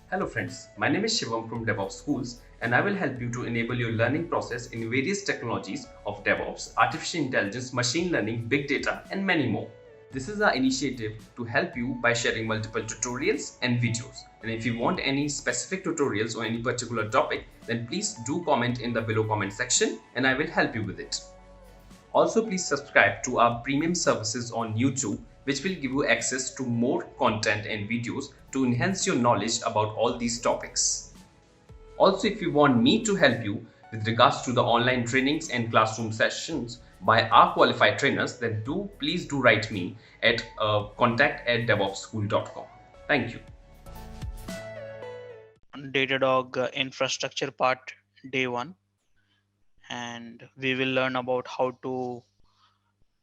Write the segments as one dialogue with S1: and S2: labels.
S1: Hello friends, my name is Shivam from DevOps Schools and I will help you to enable your learning process in various technologies of DevOps, artificial intelligence, machine learning, big data and many more. This is our initiative to help you by sharing multiple tutorials and videos. And if you want any specific tutorials or any particular topic, then please do comment in the below comment section and I will help you with it. Also, please subscribe to our premium services on YouTube, which will give you access to more content and videos to enhance your knowledge about all these topics. Also, if you want me to help you with regards to the online trainings and classroom sessions by our qualified trainers, then please do write me at contact@devopsschool.com. Thank you.
S2: Datadog infrastructure part day one, and we will learn about how to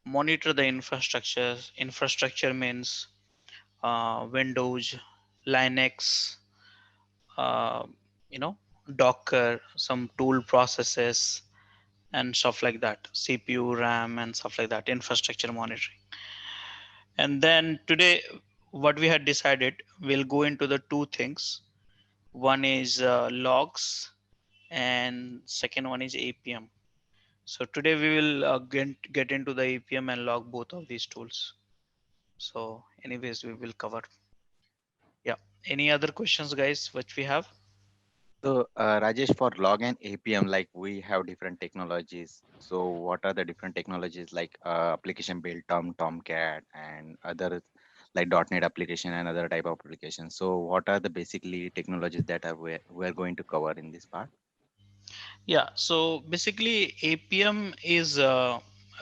S2: monitor the infrastructure. Infrastructure means Windows, Linux, uh, you know, Docker, some tool processes and stuff like that, CPU, RAM, and stuff like that, infrastructure monitoring. And then today, what we had decided, we'll go into the two things. One is logs, and second one is APM. So today we will get into the APM and log both of these tools. So anyways, we will cover. Yeah. Any other questions, guys, which we have?
S3: So, Rajesh, for log and APM, like we have different technologies. So, what are the different technologies like application build, Tomcat, and other like .NET application and other type of applications? So, what are the basically technologies that are we're going to cover in this part?
S2: Yeah. So basically, APM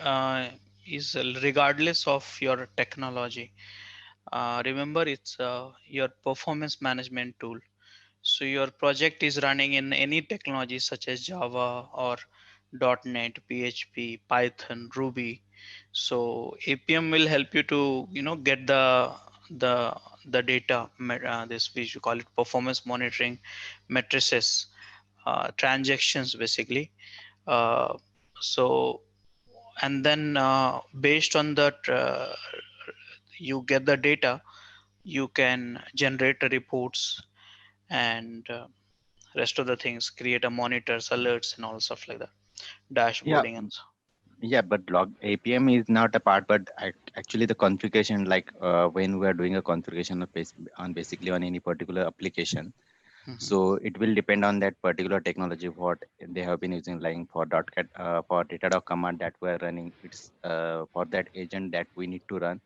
S2: uh, is regardless of your technology. Remember, it's your performance management tool. So your project is running in any technology such as Java or .NET, PHP, Python, Ruby. So APM will help you to get the the data. This we should call it performance monitoring matrices, transactions basically. Uh, so and then based on that, you get the data. You can generate the reports and rest of the things, create a monitors, alerts, and all stuff like that,
S3: Yeah,
S2: dashboarding and so.
S3: yeah, but log APM is not a part, but actually the configuration, like when we are doing a configuration of on basically on any particular application.
S2: Mhm.
S3: So it will depend on that particular technology what they have been using, like for .cat for Datadog command that we're running. It's for that agent that we need to run.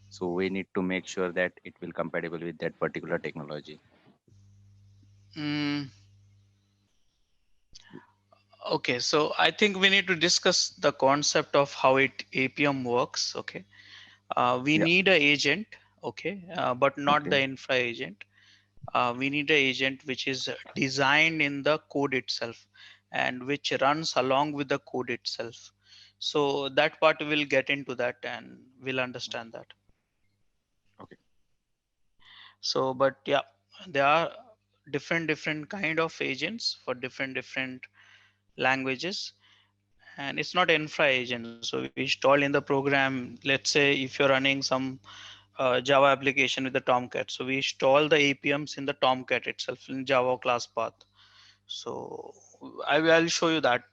S3: So we need to make sure that it will compatible with that particular technology.
S2: Mm, okay, so I think we need to discuss the concept of how it APM works. Okay, we
S3: Yeah.
S2: need a agent. Okay, but not
S3: Okay.
S2: the infra agent. We need a agent which is designed in the code itself and which runs along with the code itself. So that part we'll get into that and we'll understand that.
S3: Okay.
S2: So but yeah, there are different kind of agents for different languages, and it's not infra agent. So we install in the program, let's say if you're running some Java application with the Tomcat, so we install the APMs in the Tomcat itself in Java class path. So I'll show you that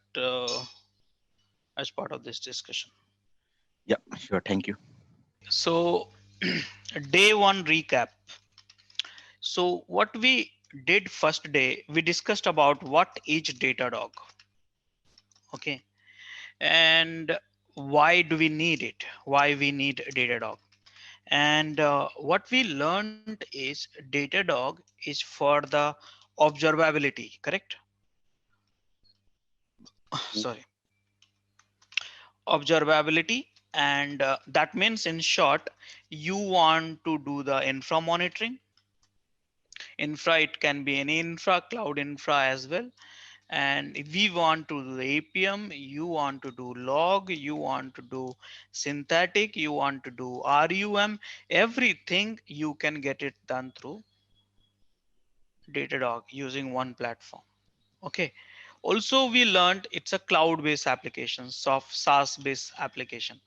S2: as part of this discussion.
S3: Yeah. Sure. Thank you.
S2: Okay, so day one recap. So what we did first day, we discussed about what is Datadog. Okay, and why do we need it? Why we need Datadog? And what we learned is Datadog is for the observability, correct? Sorry, observability. And that means in short, you want to do the infra monitoring. Infra, it can be any infra, cloud infra as well. And if we want to do the APM, you want to do log, you want to do synthetic, you want to do RUM, everything you can get it done through Datadog using one platform. Okay. Also, we learned it's a cloud-based application, soft SaaS-based application.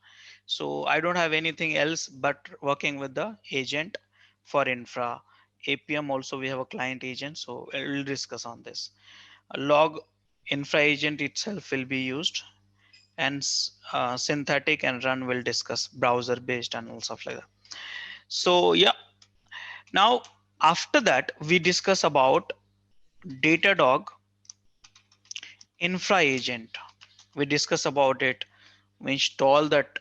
S2: So I don't have anything else but working with the agent for infra. APM also we have a client agent, so we'll discuss on this. A log infra agent itself will be used, and synthetic and run will discuss browser based and all stuff like that. So yeah, now after that we discuss about Datadog infra agent. We discuss about it. We install that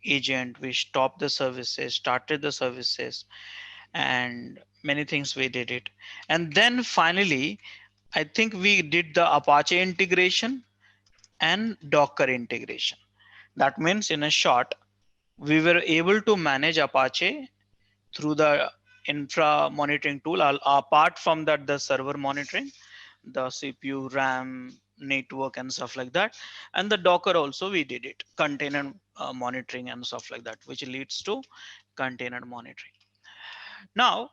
S2: agent, we stop the services, started the services, and many things we did it. And then finally, I think we did the Apache integration and Docker integration. That means in a short, we were able to manage Apache through the infra monitoring tool. Apart from that, the server monitoring, the CPU, RAM, network, and stuff like that. And the Docker also we did it, container monitoring and stuff like that, which leads to container monitoring. Now,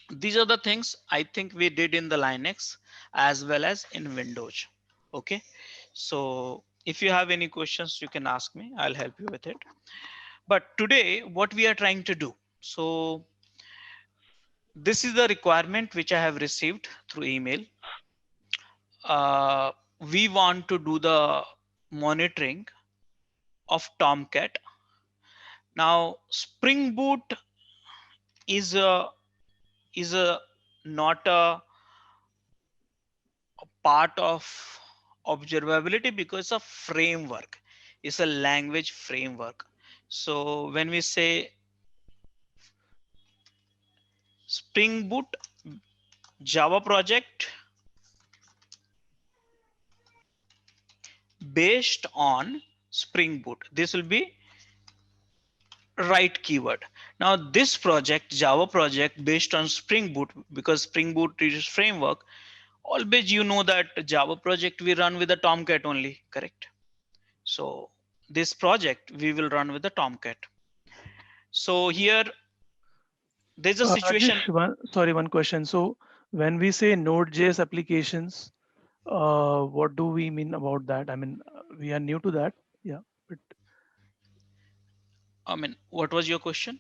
S2: these are the things I think we did in the Linux as well as in Windows. Okay, so if you have any questions, you can ask me. I'll help you with it. But today, what we are trying to do. So this is the requirement which I have received through email. We want to do the monitoring of Tomcat. Now, Spring Boot is a not a part of observability because it's a framework. It's a language framework. So when we say Spring Boot Java project based on Spring Boot, this will be right keyword. Now this project, Java project based on Spring Boot, because Spring Boot is framework, always you know that Java project we run with the Tomcat only, correct? So this project we will run with the Tomcat. So here there's a situation.
S4: Rajesh, one question. So when we say Node.js applications, what do we mean about that? I mean, we are new to that. Yeah, but
S2: I mean, what was your question?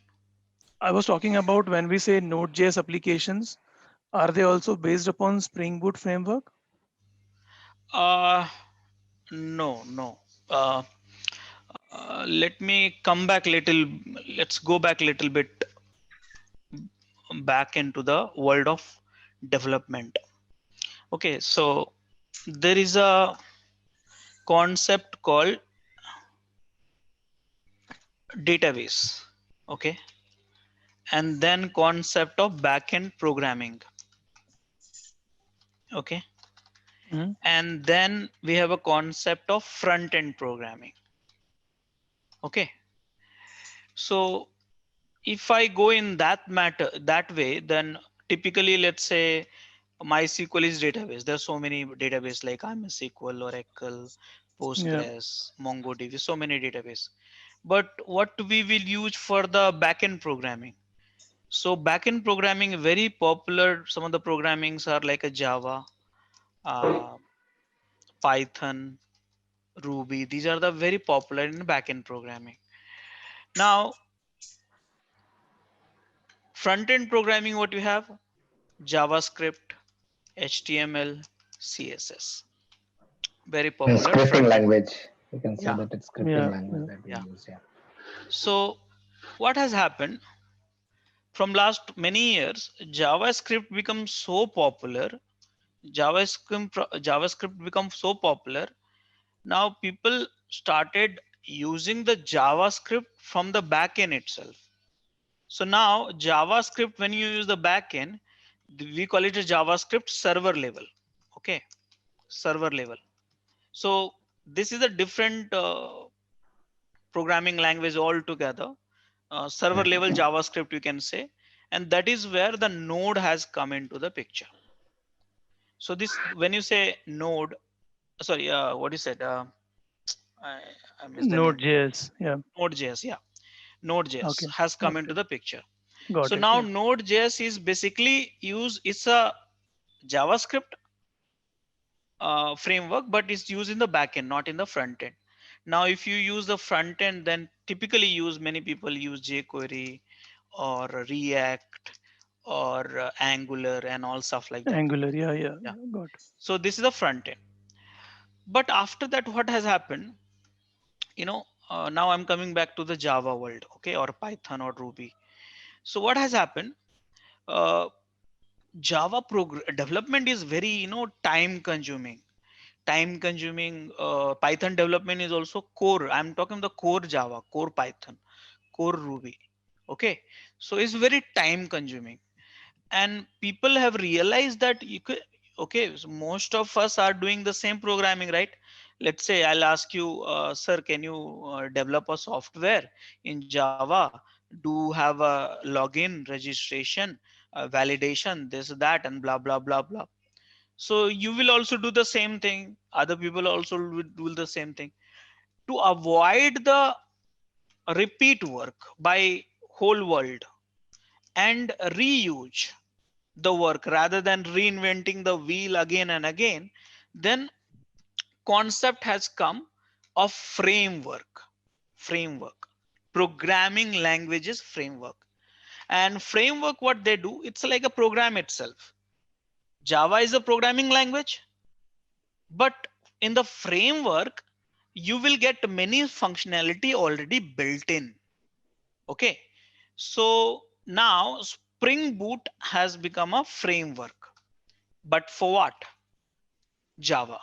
S4: I was talking about when we say Node.js applications, are they also based upon Spring Boot framework?
S2: No. Uh, Let me come back little. Let's go back a little bit back into the world of development. Okay, so there is a concept called database. Okay, and then concept of backend programming. Okay,
S4: Mhm.
S2: and then we have a concept of front end programming. Okay, so if I go in that way, then typically let's say MySQL is database. There's so many database like MySQL, Oracle,
S4: Yeah.
S2: Postgres, MongoDB, so many database. But what we will use for the backend programming? So backend programming very popular. Some of the programmings are like a Java, uh, Python, Ruby. These are the very popular in backend programming. Now, front-end programming, what you have? JavaScript, HTML, CSS. Very popular
S5: Scripting
S2: front-end.
S5: language. You can say
S2: Yeah,
S5: that it's scripting
S4: Yeah.
S5: language that we
S2: yeah.
S5: use. Yeah.
S2: So what has happened from last many years? JavaScript becomes so popular. JavaScript becomes so popular. Now people started using the JavaScript from the backend itself. So now JavaScript, when you use the backend, we call it a JavaScript server level. Okay, server level. So this is a different programming language altogether. Server level JavaScript, you can say, and that is where the node has come into the picture. So this, when you say node, sorry, what you said, I, I missed the name.
S4: Node.js. Yeah.
S2: Node.js, yeah, Node.js
S4: Okay.
S2: has come into
S4: Okay.
S2: the picture.
S4: Got
S2: So
S4: it.
S2: now
S4: Yeah.
S2: Node.js is basically it's a JavaScript framework, but it's used in the backend, not in the front end. Now, if you use the front end, then typically many people use jQuery or React or Angular and all stuff like that.
S4: Angular, yeah, yeah,
S2: Yeah.
S4: yeah, got it.
S2: So this is the front end. But after that, what has happened? You know, now I'm coming back to the Java world, okay, or Python or Ruby. So what has happened? Uh, Java development is very, time consuming. Python development is also core. I'm talking the core Java, core Python, core Ruby. Okay, so it's very time consuming, and people have realized that you could. Okay, so most of us are doing the same programming, right? Let's say I'll ask you, sir, can you develop a software in Java? Do have a login, registration, validation, this, that, and blah blah blah blah. So you will also do the same thing. Other people also will do the same thing. To avoid the repeat work by whole world and reuse the work rather than reinventing the wheel again and again, then concept has come of framework, programming languages framework. And framework, what they do, it's like a program itself. Java is a programming language, but in the framework, you will get many functionality already built in. Okay. So now Spring Boot has become a framework, but for what? Java.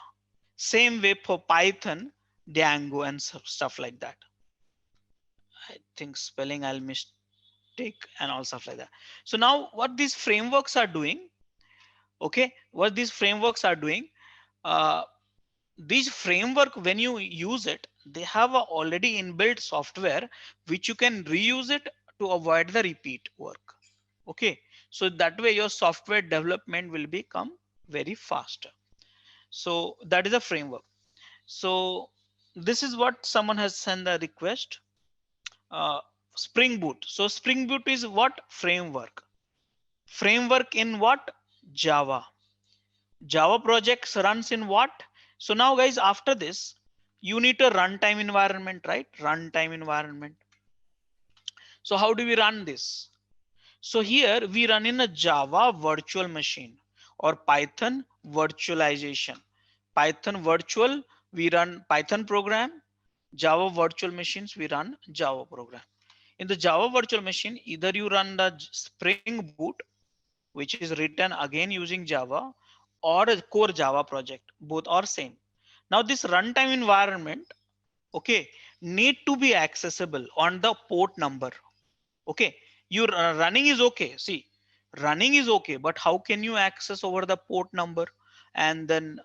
S2: Same way for Python, Django, and stuff like that. I think spelling I'll mistake and all stuff like that. So now what these frameworks are doing, okay, what these frameworks are doing, uh, these framework, when you use it, they have a already inbuilt software which you can reuse it to avoid the repeat work. Okay, so that way your software development will become very faster. So that is a framework. So this is what someone has sent a request. uh, Spring Boot. So Spring Boot is what? Framework. Framework in what? Java. Java projects runs in what? So now guys, after this, you need a runtime environment, right? Runtime environment. So how do we run this? So here we run in a Java virtual machine or Python virtualization. Python virtual, we run Python program. Java virtual machines, we run Java program. In the Java virtual machine, either you run the Spring Boot, which is written again using Java, or a core Java project. Both are same. Now this runtime environment, okay, need to be accessible on the port number. Okay, you running is okay. See, running is okay, but how can you access over the port number and then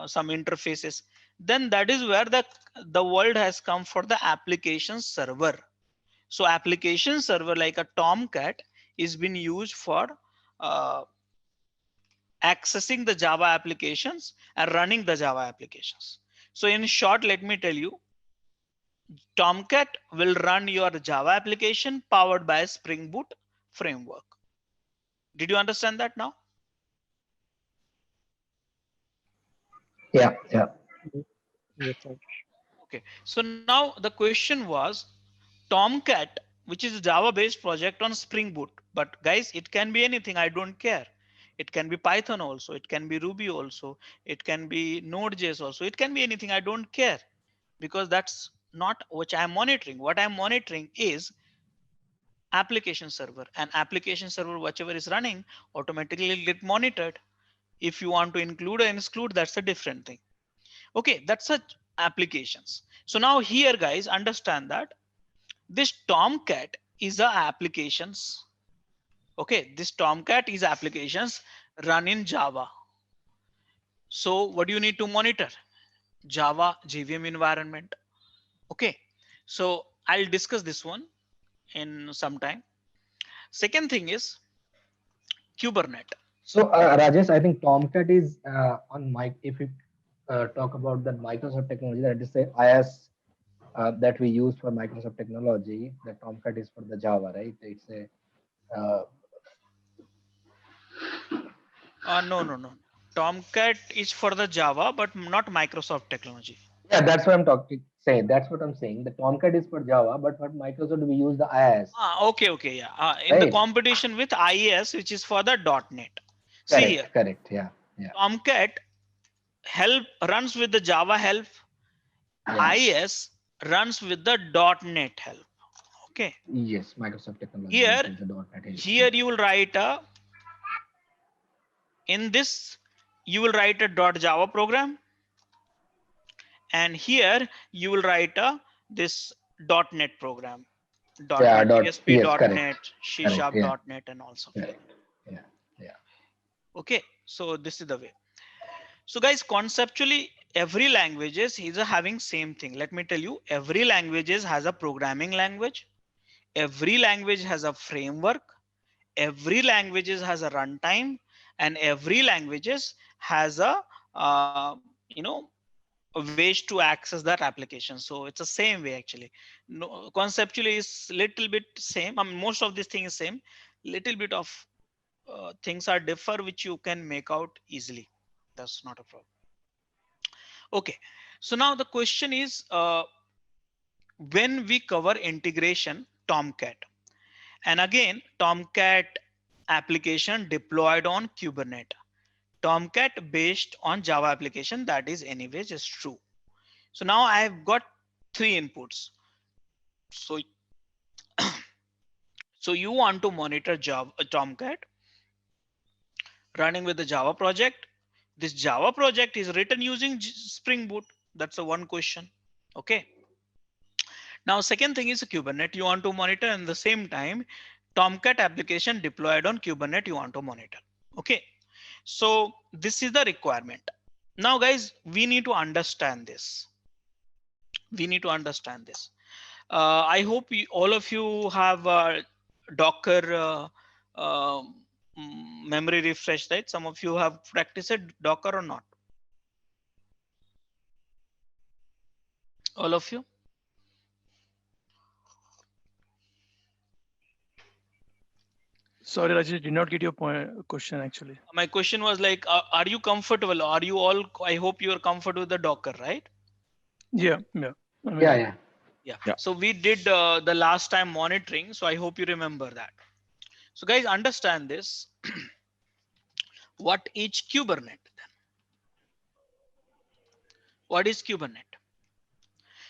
S2: some interfaces? Then that is where the world has come for the application server. So application server like a Tomcat is being used for uh, accessing the Java applications and running the Java applications. So in short, let me tell you, Tomcat will run your Java application powered by Spring Boot framework. Did you understand that now?
S5: Yeah, yeah.
S6: Yes, sir.
S2: Okay. So now the question was Tomcat, which is a Java based project on Spring Boot. But guys, it can be anything. I don't care. It can be Python also. It can be Ruby also. It can be Node.js also. It can be anything. I don't care because that's not which I'm monitoring. What I'm monitoring is application server, and application server, whichever is running, automatically get monitored. If you want to include or exclude, that's a different thing. Okay, that's a applications. So now here guys, understand that this Tomcat is a applications. Okay, this Tomcat is applications run in Java. So what do you need to monitor? Java JVM environment. Okay, so I'll discuss this one in some time. Second thing is Kubernetes.
S5: So, Rajesh, I think Tomcat is on mic. If you talk about that Microsoft technology, that is say IaaS that we use for Microsoft technology, the Tomcat is for the Java, right? It's a uh,
S2: No. Tomcat is for the Java, but not Microsoft technology.
S5: Yeah, that's what I'm talking. Saying that's what I'm saying. The Tomcat is for Java, but for Microsoft we use the IIS,
S2: Okay, yeah. In the
S5: right?
S2: competition with IES, which is for the .NET. See here,
S5: Correct, correct. Yeah, yeah,
S2: Tomcat help runs with the Java help.
S5: yeah.
S2: IIS runs with the .NET help. Okay.
S5: Yes, Microsoft technology
S2: Here,
S5: uses the .NET help.
S2: here
S5: Yeah.
S2: you will write a, in this, you will write a .java program. And here you will write a this .NET program.
S5: Yeah,
S2: .NET ESP,
S5: yes,
S2: .NET,
S5: correct,
S2: C
S5: correct.
S2: Sharp,
S5: Yeah,
S2: .NET, and also.
S5: correct. Yeah, yeah.
S2: Okay, so this is the way. So guys, conceptually, every languages is having same thing. Let me tell you, every languages has a programming language. Every language has a framework. Every languages has a runtime, and every languages has a you know, ways to access that application. So it's the same way actually. No, conceptually is little bit same. I mean, most of these things same. Little bit of things are differ, which you can make out easily. That's not a problem. Okay, so now the question is, when we cover integration Tomcat, and again Tomcat application deployed on Kubernetes. Tomcat based on Java application, that is anyways is true. So now I've got three inputs. So, so you want to monitor Java, Tomcat running with the Java project. This Java project is written using Spring Boot. That's the one question. Okay. Now, second thing is Kubernetes you want to monitor, and the same time, Tomcat application deployed on Kubernetes you want to monitor. Okay. So this is the requirement. Now, guys, we need to understand this. We need to understand this. I hope all of you have Docker memory refresh, right? Some of you have practiced Docker or not? All of you?
S4: Sorry, Rajesh, did not get your question actually.
S2: My question was like, are you comfortable? Are you all? I hope you are comfortable with the Docker, right?
S4: Yeah, yeah. I mean,
S5: Yeah, yeah.
S2: Yeah.
S3: Yeah.
S2: So we did the last time monitoring. So I hope you remember that. So guys, understand this. What is Kubernetes? What is Kubernetes?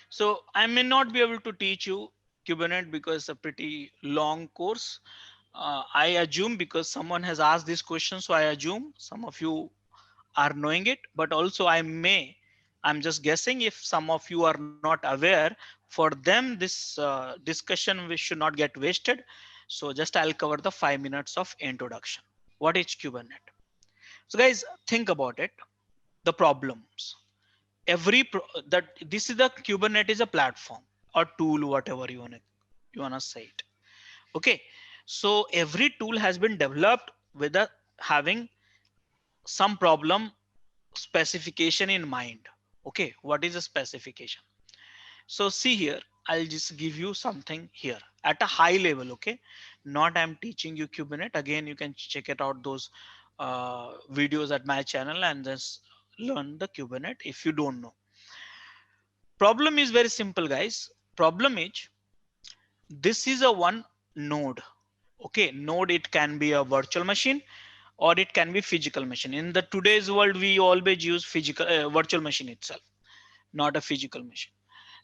S2: So I may not be able to teach you Kubernetes because it's a pretty long course. I assume because someone has asked this question, so I assume some of you are knowing it, but also I'm just guessing if some of you are not aware, for them this discussion we should not get wasted. So just I'll cover the 5 minutes of introduction. What is Kubernetes? So guys, think about it, the problems. This is the Kubernetes is a platform or tool, whatever you wanna say it. Okay, so every tool has been developed with having some problem specification in mind. Okay, what is a specification? So see here, I'll just give you something here at a high level. Okay, not I'm teaching you Kubernetes. Again, you can check it out those videos at my channel and just learn the Kubernetes if you don't know. Problem is very simple, guys. Problem is this is a one node. Okay, node, it can be a virtual machine or it can be physical machine. In the today's world, we always use physical virtual machine itself, not a physical machine.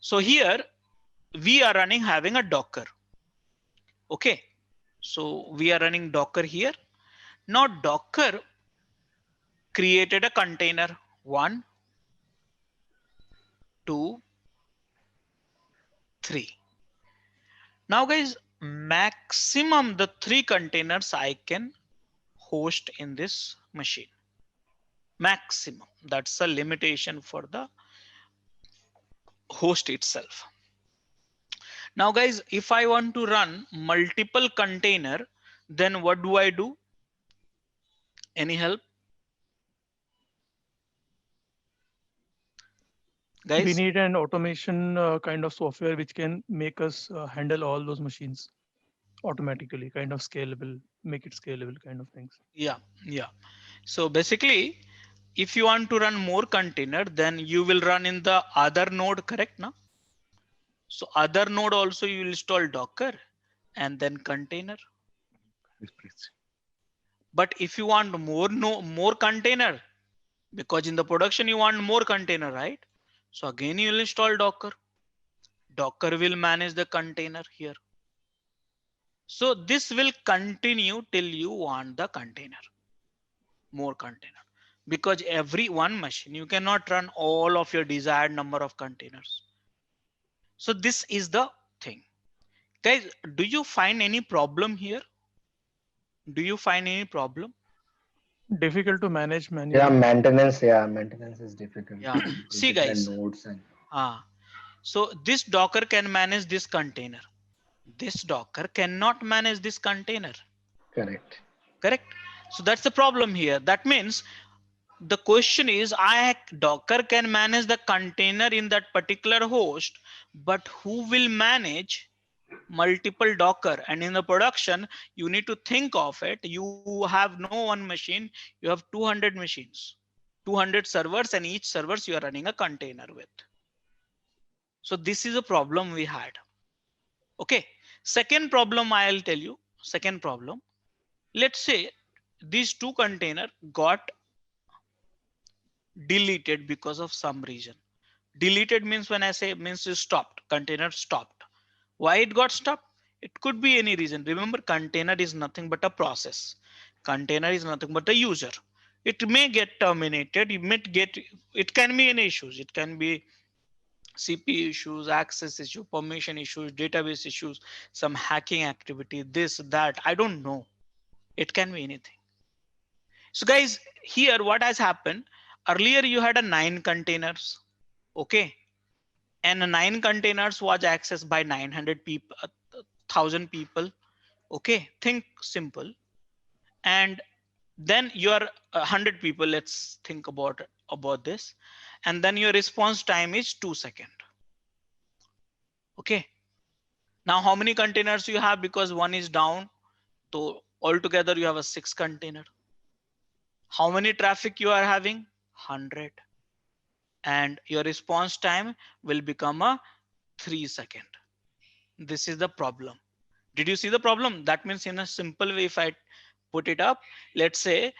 S2: So here we are running having a Docker. Okay, so we are running Docker here. Now Docker created a container 1, 2, 3. Now guys, maximum the 3 containers I can host in this machine. Maximum, that's a limitation for the host itself. Now guys, if I want to run multiple container, then what do I do? Any help?
S4: we
S2: Guys,
S4: need an automation kind of software which can make us handle all those machines automatically, kind of scalable, make it scalable kind of things.
S2: yeah. So basically, if you want to run more container, then you will run in the other node, correct now? So other node also you will install Docker and then container.
S3: Yes, please.
S2: But if you want more container, because in the production you want more container, right? So again you will install Docker. Docker will manage the container here. So this will continue till you want the container, more container, because every one machine you cannot run all of your desired number of containers. So this is the thing. Guys, do you find any problem here? Do you find any problem?
S4: Difficult to manage
S5: Yeah,
S4: manually.
S5: maintenance. Yeah, maintenance is difficult.
S2: Yeah.
S5: Because
S2: See
S5: different
S2: guys.
S5: nodes and
S2: So this Docker can manage this container. This Docker cannot manage this container.
S5: correct.
S2: Correct. So that's the problem here. That means the question is, Docker can manage the container in that particular host, but who will manage multiple Docker? And in the production, you need to think of it. You have no one machine, you have 200 machines, 200 servers, and each servers you are running a container with. So this is a problem we had. Okay. Second problem I'll tell you. Second problem. Let's say these two container got deleted because of some reason. Deleted means, when I say means, is stopped, container stopped. Why it got stopped? It could be any reason. Remember, container is nothing but a process. Container is nothing but a user. It may get terminated. It can be any issues. It can be CPU issues, access issue, permission issues, database issues, some hacking activity, this, that, I don't know. It can be anything. So guys, here what has happened, earlier you had a 9 containers. Okay. And 9 containers was accessed by 900 people, 1000 people. Okay. Think simple. And then your 100 people, let's think about this. And then your response time is 2 seconds. Okay. Now how many containers you have? Because one is down. So altogether you have a 6 container. How many traffic you are having? 100. And your response time will become a 3 second. This is the problem. Did you see the problem? That means, in a simple way, if I put it up, let's say,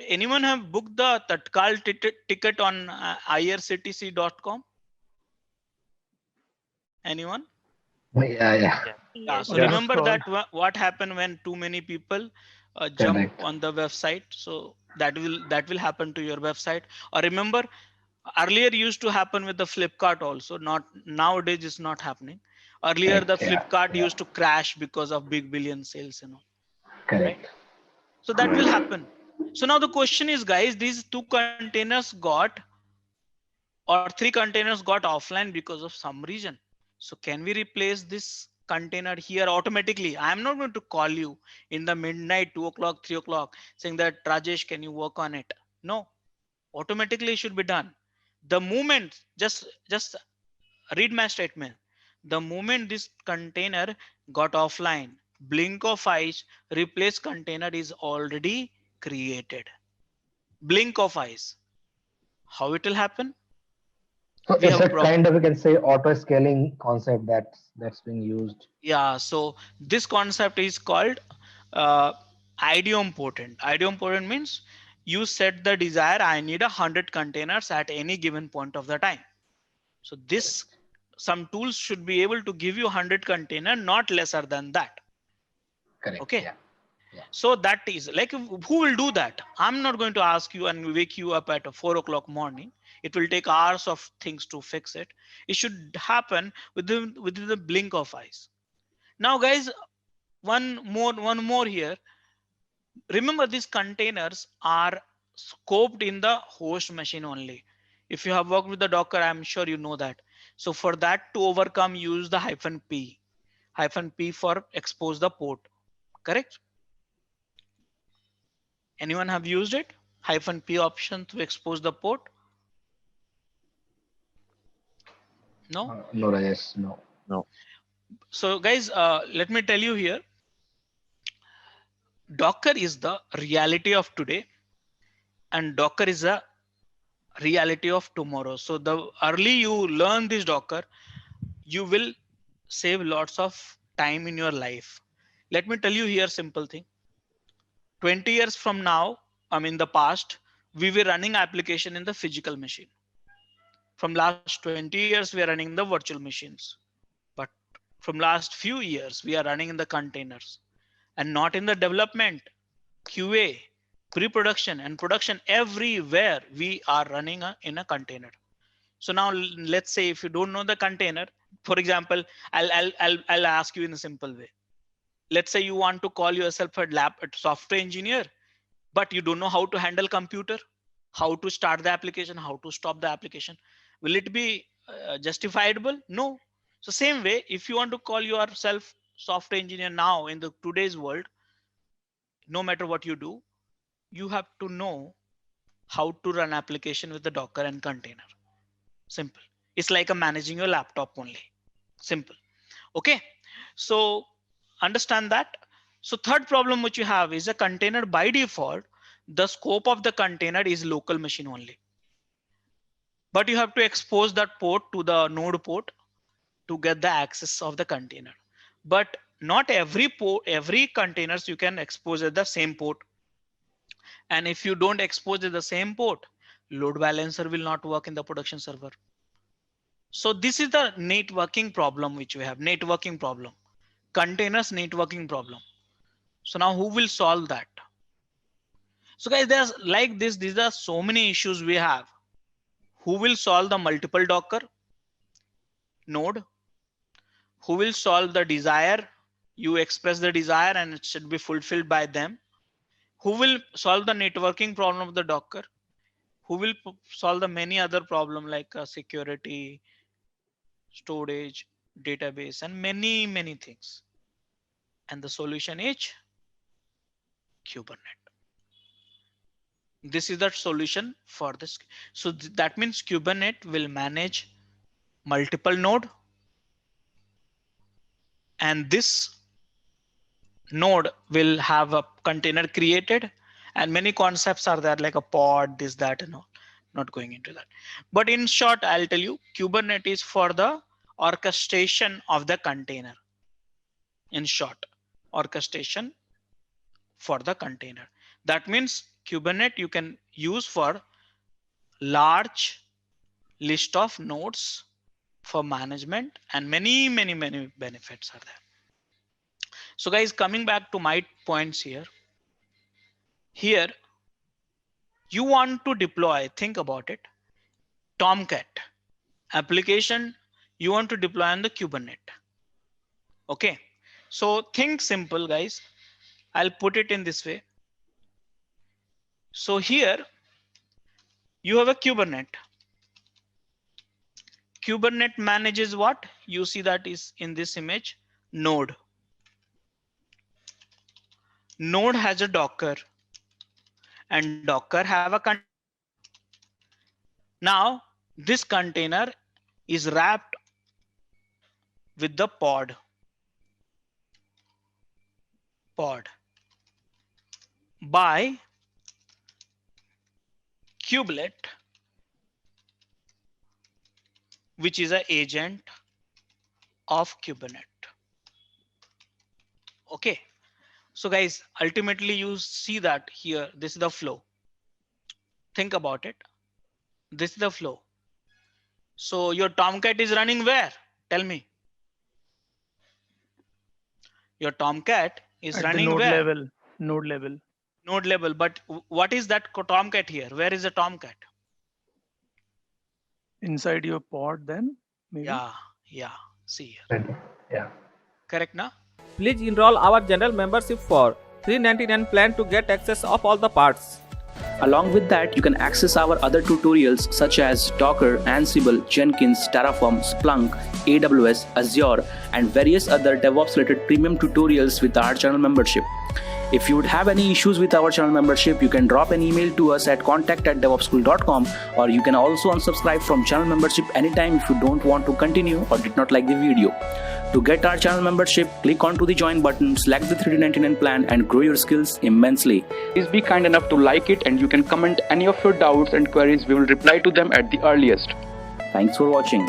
S2: anyone have booked the Tatkal ticket on irctc.com? Anyone?
S5: Yeah.
S2: Yeah. So
S4: On the
S2: remember
S4: call.
S2: that what happened when too many people jump
S5: Correct.
S2: on the website. So that will happen to your website. Or remember, earlier used to happen with the Flipkart also. Not nowadays, it's not happening. Earlier, the
S5: Correct. Yeah.
S2: Flipkart
S5: Yeah.
S2: used to crash because of big billion sales, Right?
S5: Correct.
S2: So that will
S3: Right.
S2: happen. So now the question is, guys, these 2 containers got, or 3 containers got offline because of some reason. So can we replace this container here automatically? I'm not going to call you in the midnight, 2 o'clock, 3 o'clock, saying that, Rajesh, can you work on it? No, automatically it should be done. The moment, just read my statement. The moment this container got offline, blink of eyes, replace container is already created. Blink of eyes. How it will happen?
S5: So
S2: We
S5: it's
S2: have
S5: a kind of, we can say, auto scaling concept that's being used.
S2: Yeah, so this concept is called idempotent. Idempotent means you set the desire, I need 100 containers at any given point of the time. So this, some tools should be able to give you 100 container, not lesser than that.
S5: Correct.
S2: Okay.
S5: Yeah.
S2: So that is like, who will do that? I'm not going to ask you and wake you up at 4 o'clock morning. It will take hours of things to fix it. It should happen within the blink of eyes. Now, guys, one more here. Remember, these containers are scoped in the host machine only. If you have worked with the Docker, I'm sure you know that. So for that to overcome, use the -p. -p for expose the port. Correct? Anyone have used it? -p option to expose the port? No?
S5: No, Rajesh, no.
S3: No.
S2: So guys, let me tell you here. Docker is the reality of today, and Docker is a reality of tomorrow. So the early you learn this Docker, you will save lots of time in your life. Let me tell you here simple thing. 20 years from now, the past, we were running application in the physical machine. From last 20 years, we are running the virtual machines. But from last few years, we are running in the containers and not in the development, QA, pre-production and production. Everywhere we are running in a container. So now let's say if you don't know the container, for example, I'll ask you in a simple way. Let's say you want to call yourself a software engineer, but you don't know how to handle computer, how to start the application, how to stop the application. Will it be justifiable? No. So same way, if you want to call yourself software engineer now in the today's world, no matter what you do, you have to know how to run application with the Docker and container. Simple. It's like a managing your laptop only. Simple. Okay. So understand that. So third problem which you have is a container by default. The scope of the container is local machine only. But you have to expose that port to the node port to get the access of the container. But not every port, every containers you can expose at the same port. And if you don't expose at the same port, load balancer will not work in the production server. So this is the networking problem which we have, networking problem, containers networking problem. So now who will solve that? So guys, there's like this, these are so many issues we have. Who will solve the multiple Docker node? Who will solve the desire? You express the desire and it should be fulfilled by them. Who will solve the networking problem of the Docker? Who will solve the many other problems like security, storage, database, and many, many things. And the solution is Kubernetes. This is the solution for this. So that means Kubernetes will manage multiple node. And this node will have a container created and many concepts are there like a pod, this, that, and all. Not going into that. But in short, I'll tell you Kubernetes is for the orchestration of the container. In short, orchestration for the container. That means Kubernetes you can use for large list of nodes for management and many, many, many benefits are there. So guys, coming back to my points here. Here, you want to deploy, think about it, Tomcat application you want to deploy on the Kubernetes. Okay, so think simple guys. I'll put it in this way. So here you have a Kubernetes. Kubernetes manages what? You see that is in this image, node. Node has a Docker and Docker have a container. Now this container is wrapped with the pod by Kubelet, which is an agent of Kubernetes. Okay. So guys, ultimately you see that here, this is the flow. Think about it. This is the flow. So your Tomcat is running where? Tell me. Your Tomcat is
S4: At
S2: running
S4: the node
S2: where?
S4: level. Node level.
S2: Node level. But what is that Tomcat here? Where is the Tomcat?
S4: Inside your pod then? Maybe?
S2: Yeah. See here.
S5: Yeah.
S2: Correct now?
S7: Please enroll our general membership for $399 plan to get access of all the parts.
S8: Along with that, you can access our other tutorials such as Docker, Ansible, Jenkins, Terraform, Splunk, AWS, Azure, and various other DevOps related premium tutorials with our channel membership. If you would have any issues with our channel membership, you can drop an email to us at contact@devopsschool.com, or you can also unsubscribe from channel membership anytime if you don't want to continue or did not like the video. To get our channel membership, click onto the join button, select the 3D99 plan and grow your skills immensely.
S9: Please be kind enough to like it, and you can comment any of your doubts and queries. We will reply to them at the earliest.
S8: Thanks for watching.